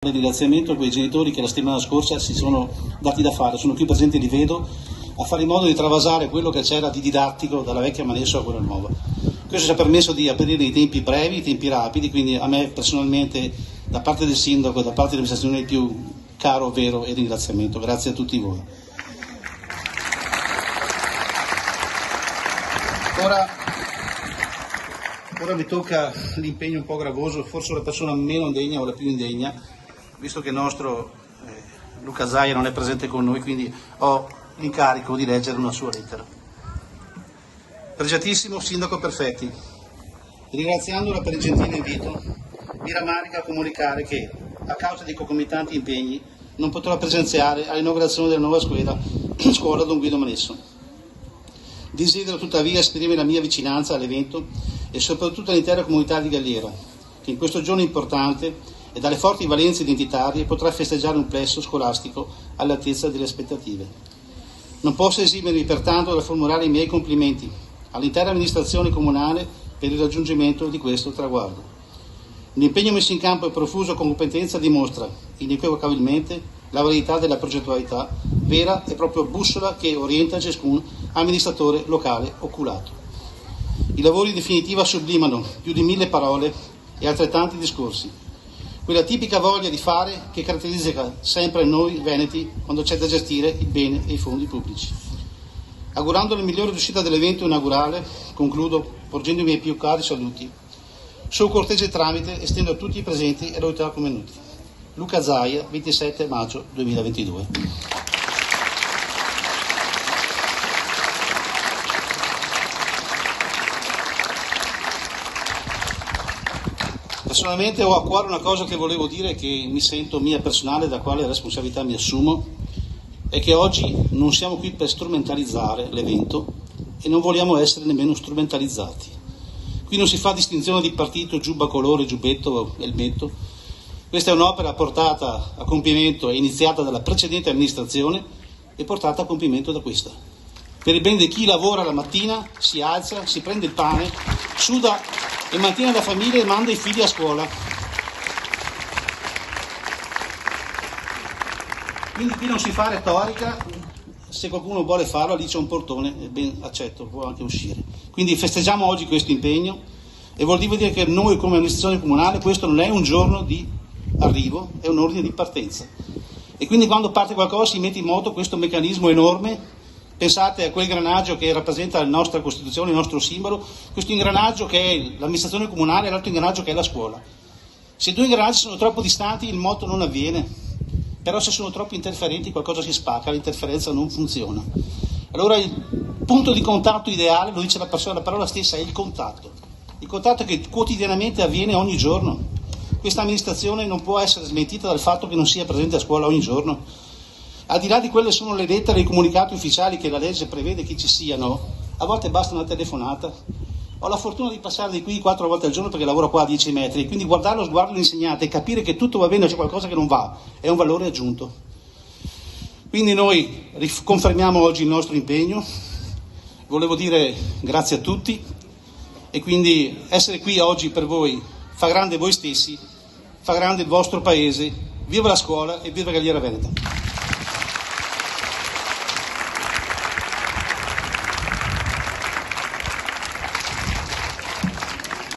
per il ringraziamento a quei genitori che la settimana scorsa si sono dati da fare, sono qui presenti, li vedo, a fare in modo di travasare quello che c'era di didattico dalla vecchia Manesso a quella nuova. Questo ci ha permesso di aprire i tempi brevi, i tempi rapidi, quindi a me personalmente, da parte del sindaco e da parte dell'amministrazione, il più caro, vero e ringraziamento. Grazie a tutti voi. Ora mi tocca l'impegno un po' gravoso, forse la persona meno degna o la più indegna, visto che il nostro Luca Zaia non è presente con noi, quindi ho l'incarico di leggere una sua lettera. Pregiatissimo Sindaco Perfetti, ringraziandola per il gentile invito, mi rammarica a comunicare che, a causa di concomitanti impegni, non potrò presenziare all'inaugurazione della nuova scuola Don Guido Manesso. Desidero tuttavia esprimere la mia vicinanza all'evento e soprattutto all'intera comunità di Galliera, che in questo giorno importante e dalle forti valenze identitarie potrà festeggiare un plesso scolastico all'altezza delle aspettative. Non posso esimermi pertanto dal formulare i miei complimenti all'intera amministrazione comunale per il raggiungimento di questo traguardo. L'impegno messo in campo e profuso con competenza dimostra inequivocabilmente la validità della progettualità, vera e propria bussola che orienta ciascun amministratore locale oculato. I lavori in definitiva sublimano più di 1000 parole e altrettanti discorsi, quella tipica voglia di fare che caratterizza sempre noi veneti quando c'è da gestire il bene e i fondi pubblici. Augurando la migliore riuscita dell'evento inaugurale, concludo porgendo i miei più cari saluti. Suo cortese tramite estendo a tutti i presenti e l'autorità convenuti. Luca Zaia, 27 maggio 2022. Personalmente ho a cuore una cosa che volevo dire, che mi sento mia personale, da quale responsabilità mi assumo, è che oggi non siamo qui per strumentalizzare l'evento e non vogliamo essere nemmeno strumentalizzati. Qui non si fa distinzione di partito, giubba, colore, giubbetto, elmetto. Questa è un'opera portata a compimento e iniziata dalla precedente amministrazione e portata a compimento da questa. Per il bene di chi lavora la mattina, si alza, si prende il pane, suda e mantiene la famiglia e manda i figli a scuola. Quindi qui non si fa retorica, se qualcuno vuole farlo lì c'è un portone, ben accetto, può anche uscire. Quindi festeggiamo oggi questo impegno e vuol dire che noi come amministrazione comunale questo non è un giorno di arrivo, è un ordine di partenza. E quindi quando parte qualcosa si mette in moto questo meccanismo enorme. Pensate a quel ingranaggio che rappresenta la nostra Costituzione, il nostro simbolo, questo ingranaggio che è l'amministrazione comunale e l'altro ingranaggio che è la scuola. Se due ingranaggi sono troppo distanti il moto non avviene, però se sono troppo interferenti qualcosa si spacca, l'interferenza non funziona. Allora il punto di contatto ideale, lo dice la parola stessa, è il contatto che quotidianamente avviene ogni giorno. Questa amministrazione non può essere smentita dal fatto che non sia presente a scuola ogni giorno. Al di là di quelle sono le lettere e i comunicati ufficiali che la legge prevede che ci siano, a volte basta una telefonata. Ho la fortuna di passare di qui 4 volte al giorno perché lavoro qua a 10 metri, quindi guardare lo sguardo dell'insegnante e capire che tutto va bene o c'è qualcosa che non va è un valore aggiunto. Quindi noi confermiamo oggi il nostro impegno, volevo dire grazie a tutti e quindi essere qui oggi per voi fa grande voi stessi, fa grande il vostro paese, viva la scuola e viva Galliera Veneta.